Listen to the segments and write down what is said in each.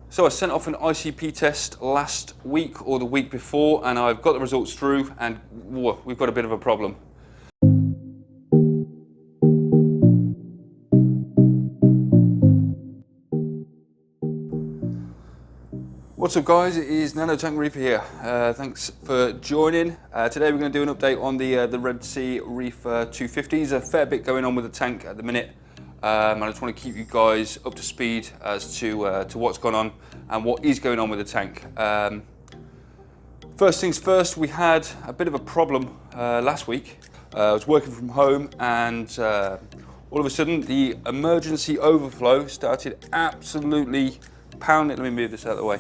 So I sent off an ICP test last week or the week before, and I've got the results through, and whoa, we've got a bit of a problem. What's up guys, it is Nano Tank Reefer here. Thanks for joining. Today we're going to do an update on the Red Sea Reefer 250. There's a fair bit going on with the tank at the minute. And I just want to keep you guys up to speed as to what's gone on and what is going on with the tank. First things first, we had a bit of a problem last week. I was working from home and all of a sudden the emergency overflow started absolutely pounding. Let me move this out of the way.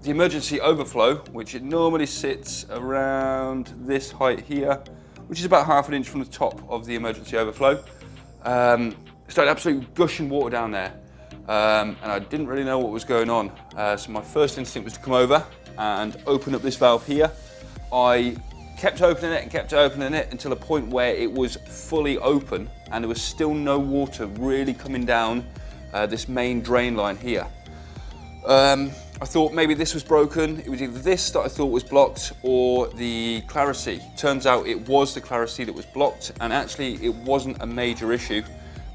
The emergency overflow, which it normally sits around this height here, which is about ½ inch from the top of the emergency overflow, started absolutely gushing water down there, and I didn't really know what was going on. So my first instinct was to come over and open up this valve here. I kept opening it and kept opening it until a point where it was fully open and there was still no water really coming down this main drain line here. I thought maybe this was broken. It was either this that I thought was blocked or the Clarisea. Turns out it was the Clarisea that was blocked, and actually it wasn't a major issue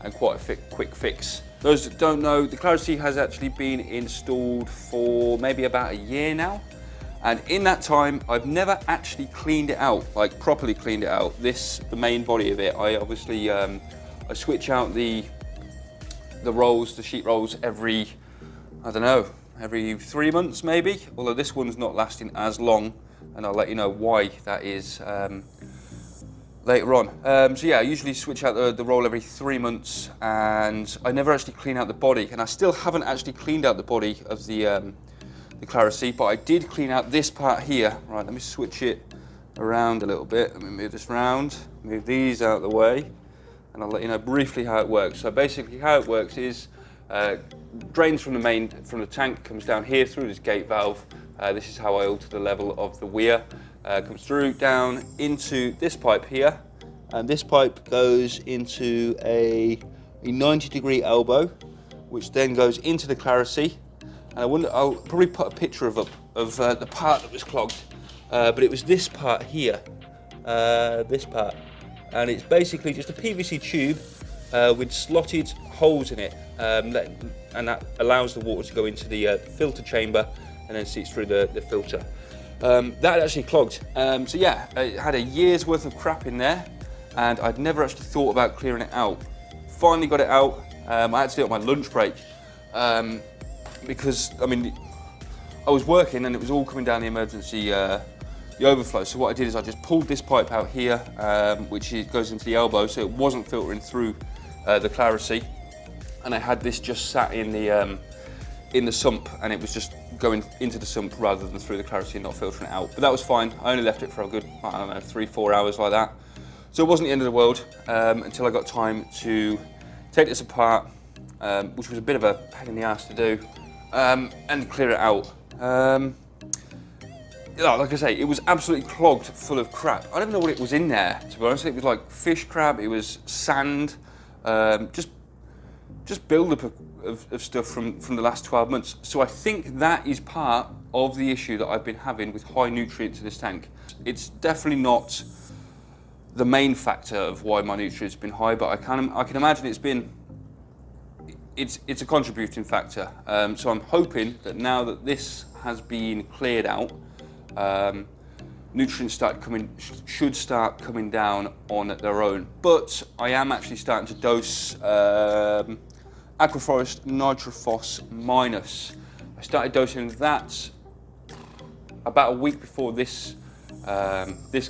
and quite a quick fix. Those that don't know, the Clarisea has actually been installed for maybe about a year now, and in that time I've never actually cleaned it out, like properly cleaned it out. The main body of it, I obviously I switch out the rolls, the sheet rolls every, I don't know, every 3 months maybe, although this one's not lasting as long, and I'll let you know why that is later on. So yeah, I usually switch out the roll every 3 months, and I never actually clean out the body, and I still haven't actually cleaned out the body of the Clarisea, but I did clean out this part here. Right, let me switch it around a little bit. Let me move this round, move these out of the way, and I'll let you know briefly how it works. So basically how it works is drains from the tank, comes down here through this gate valve. This is how I alter the level of the weir. Comes through down into this pipe here, and this pipe goes into a 90-degree elbow, which then goes into the Clarisea. And I'll probably put a picture of the part that was clogged, but it was this part here, this part, and it's basically just a PVC tube with slotted holes in it, and that allows the water to go into the filter chamber and then seeps through the filter. That actually clogged. So yeah, it had a year's worth of crap in there, and I'd never actually thought about clearing it out. Finally got it out. I had to do it on my lunch break because I mean I was working and it was all coming down the emergency the overflow. So what I did is I just pulled this pipe out here, which goes into the elbow, so it wasn't filtering through the Clarisea, and I had this just sat in the sump, and it was just going into the sump rather than through the Clarisea, not filtering it out. But that was fine. I only left it for a good, I don't know, 3-4 hours like that. So it wasn't the end of the world until I got time to take this apart, which was a bit of a pain in the ass to do, and clear it out. Like I say, it was absolutely clogged full of crap. I don't know what it was in there, to be honest. It was like fish crab, it was sand, just build-up of stuff from the last 12 months. So I think that is part of the issue that I've been having with high nutrients in this tank. It's definitely not the main factor of why my nutrients have been high, but I can imagine it's a contributing factor. So I'm hoping that now that this has been cleared out, nutrients should start coming down on their own. But I am actually starting to dose Aquaforest Nitrophos Minus. I started dosing that about a week before this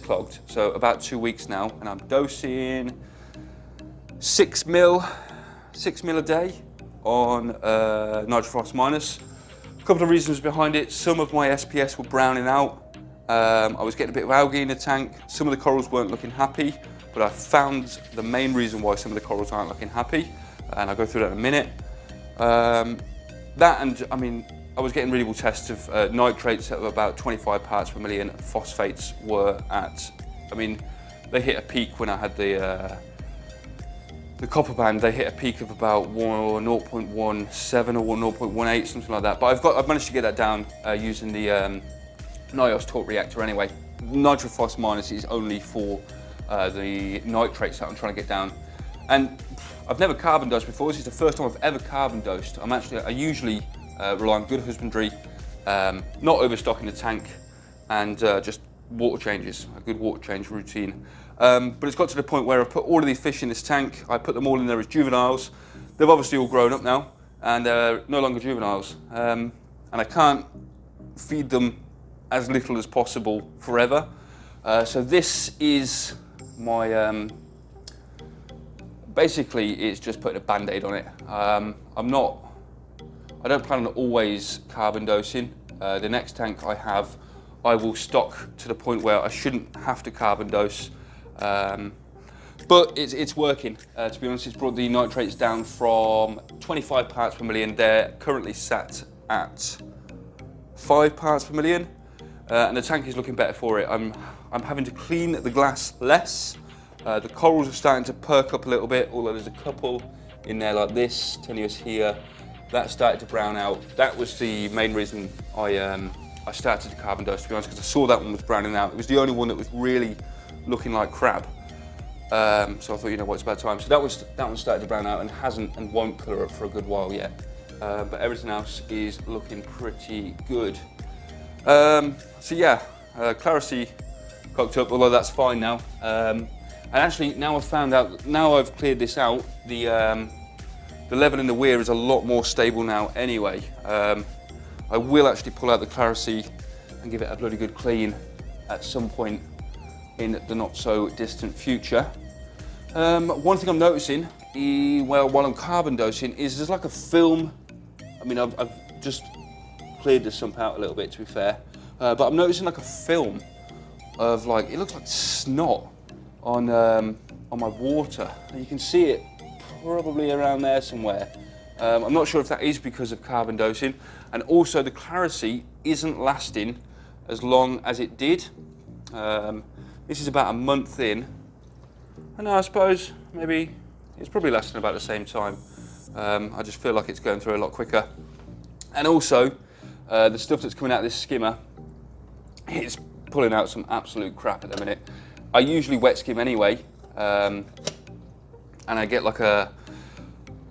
clogged, so about 2 weeks now, and I'm dosing 6 mil a day on Nitrophos Minus. A couple of reasons behind it. Some of my SPS were browning out. I was getting a bit of algae in the tank. Some of the corals weren't looking happy, but I found the main reason why some of the corals aren't looking happy, and I'll go through that in a minute. That, and I mean, I was getting really good tests of nitrates at about 25 parts per million. Phosphates were at, I mean, they hit a peak when I had the the copper band, they hit a peak of about 0.17 or 0.18, something like that. But I've managed to get that down using the NIOS torque reactor anyway. Nitrophos minus is only for the nitrates that I'm trying to get down. And I've never carbon dosed before. This is the first time I've ever carbon dosed. I usually rely on good husbandry, not overstocking the tank, and just water changes, a good water change routine. But it's got to the point where I put all of these fish in this tank. I put them all in there as juveniles. They've obviously all grown up now, and they're no longer juveniles. And I can't feed them as little as possible forever. So this is my, basically it's just putting a band-aid on it. I don't plan on always carbon dosing. The next tank I have, I will stock to the point where I shouldn't have to carbon dose. But it's working. To be honest, it's brought the nitrates down from 25 parts per million. They're currently sat at 5 parts per million, and the tank is looking better for it. I'm having to clean the glass less. The corals are starting to perk up a little bit, although there's a couple in there like this, tenuous here, that started to brown out. That was the main reason I started to carbon dose, to be honest, because I saw that one was browning out. It was the only one that was really looking like crab. So I thought, you know what, it's about time. So that one started to brown out and hasn't and won't colour up for a good while yet. But everything else is looking pretty good. So yeah, Clarisea cocked up, although that's fine now. And actually, now I've found out, now I've cleared this out, the level in the weir is a lot more stable now anyway. I will actually pull out the Clarisea and give it a bloody good clean at some point in the not so distant future. One thing I'm noticing, while I'm carbon dosing, is there's like a film. I mean, I've just cleared the sump out a little bit, to be fair, but I'm noticing like a film of like, it looks like snot on my water. And you can see it probably around there somewhere. I'm not sure if that is because of carbon dosing, and also the Clarisea isn't lasting as long as it did. This is about a month in, and I suppose maybe it's probably lasting about the same time. I just feel like it's going through a lot quicker. And also, the stuff that's coming out of this skimmer, it's pulling out some absolute crap at the minute. I usually wet skim anyway, and I get like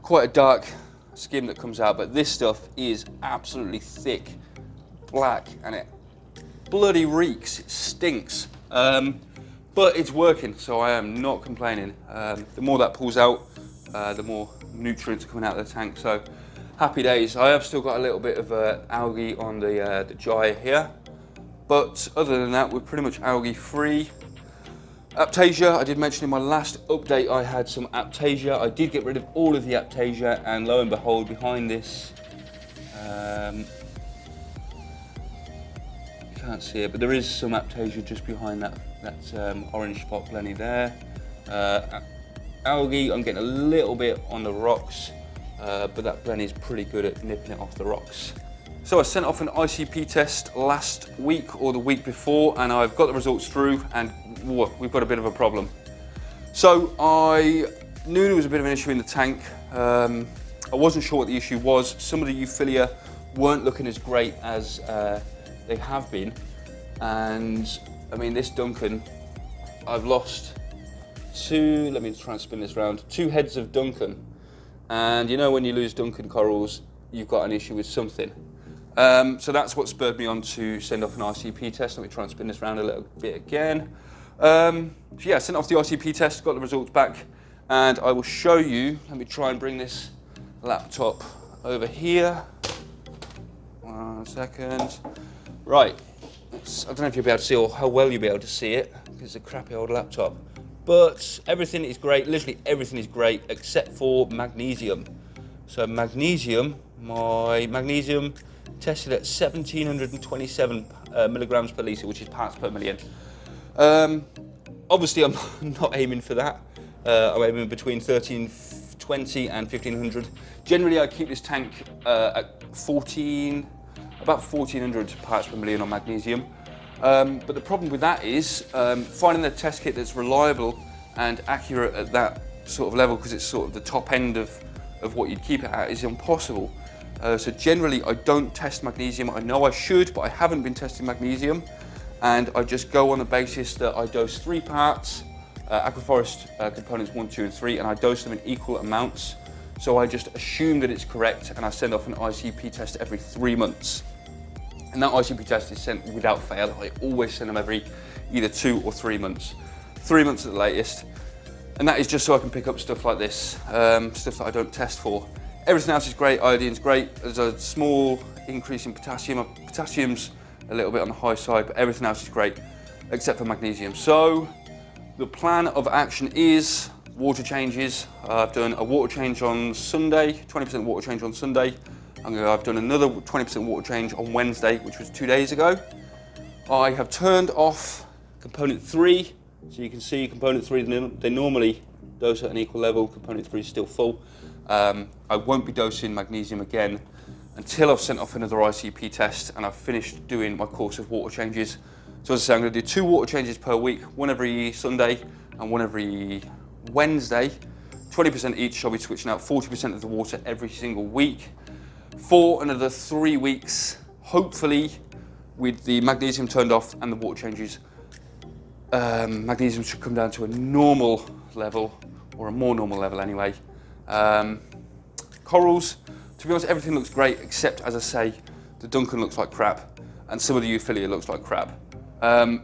quite a dark skim that comes out, but this stuff is absolutely thick, black, and it bloody reeks, it stinks. But it's working, so I am not complaining. The more that pulls out, the more nutrients are coming out of the tank, so happy days. I have still got a little bit of algae on the gyre here, but other than that, we're pretty much algae free. Aptasia, I did mention in my last update I had some Aptasia. I did get rid of all of the Aptasia, and lo and behold, behind this, you can't see it, but there is some Aptasia just behind that orange spot plenty there. Algae, I'm getting a little bit on the rocks, but that blenny is pretty good at nipping it off the rocks. So I sent off an ICP test last week or the week before, and I've got the results through, and whoa, we've got a bit of a problem. So I knew there was a bit of an issue in the tank. I wasn't sure what the issue was. Some of the Euphilia weren't looking as great as they have been, and I mean, this Duncan, I've lost two, let me try and spin this round, 2 heads of Duncan, and you know when you lose Duncan corals, you've got an issue with something. So that's what spurred me on to send off an ICP test. Let me try and spin this around a little bit again. So yeah, I sent off the ICP test, got the results back, and I will show you. Let me try and bring this laptop over here. 1 second. Right, I don't know if you'll be able to see or how well you'll be able to see it, because it's a crappy old laptop. But everything is great, literally everything is great, except for magnesium. So magnesium, my magnesium tested at 1727 milligrams per litre, which is parts per million. Obviously, I'm not aiming for that. I'm aiming between 1320 and 1500. Generally, I keep this tank at about 1400 parts per million on magnesium. But the problem with that is finding a test kit that's reliable and accurate at that sort of level, because it's sort of the top end of what you'd keep it at, is impossible. So generally I don't test magnesium. I know I should, but I haven't been testing magnesium, and I just go on the basis that I dose 3 parts, Aquaforest Components 1, 2 and 3, and I dose them in equal amounts. So I just assume that it's correct, and I send off an ICP test every 3 months. And that ICP test is sent without fail. I always send them every either 2 or 3 months. 3 months at the latest. And that is just so I can pick up stuff like this, stuff that I don't test for. Everything else is great, iodine's great. There's a small increase in potassium. Potassium's a little bit on the high side, but everything else is great, except for magnesium. So the plan of action is water changes. I've done a water change on Sunday, 20% water change on Sunday. I've done another 20% water change on Wednesday, which was 2 days ago. I have turned off component 3. So you can see component 3, they normally dose at an equal level. Component 3 is still full. I won't be dosing magnesium again until I've sent off another ICP test and I've finished doing my course of water changes. So as I say, I'm going to do 2 water changes per week, one every Sunday and one every Wednesday. 20% each. I'll be switching out 40% of the water every single week for another 3 weeks, hopefully with the magnesium turned off and the water changes. Magnesium should come down to a normal level, or a more normal level anyway. Corals, to be honest, everything looks great, except, as I say, the Duncan looks like crap and some of the Euphilia looks like crap.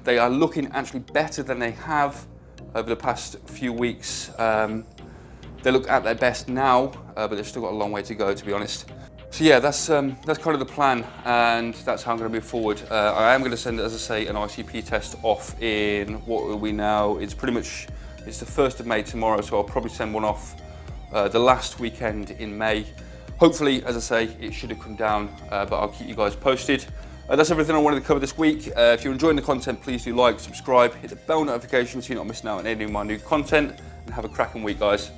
They are looking actually better than they have over the past few weeks. They look at their best now, but they've still got a long way to go, to be honest. So yeah, that's kind of the plan, and that's how I'm going to move forward. I am going to send, as I say, an ICP test off in, what are we now? It's the 1st of May tomorrow, so I'll probably send one off the last weekend in May. Hopefully, as I say, it should have come down, but I'll keep you guys posted. That's everything I wanted to cover this week. If you're enjoying the content, please do like, subscribe, hit the bell notification so you're not missing out on any of my new content, and have a cracking week, guys.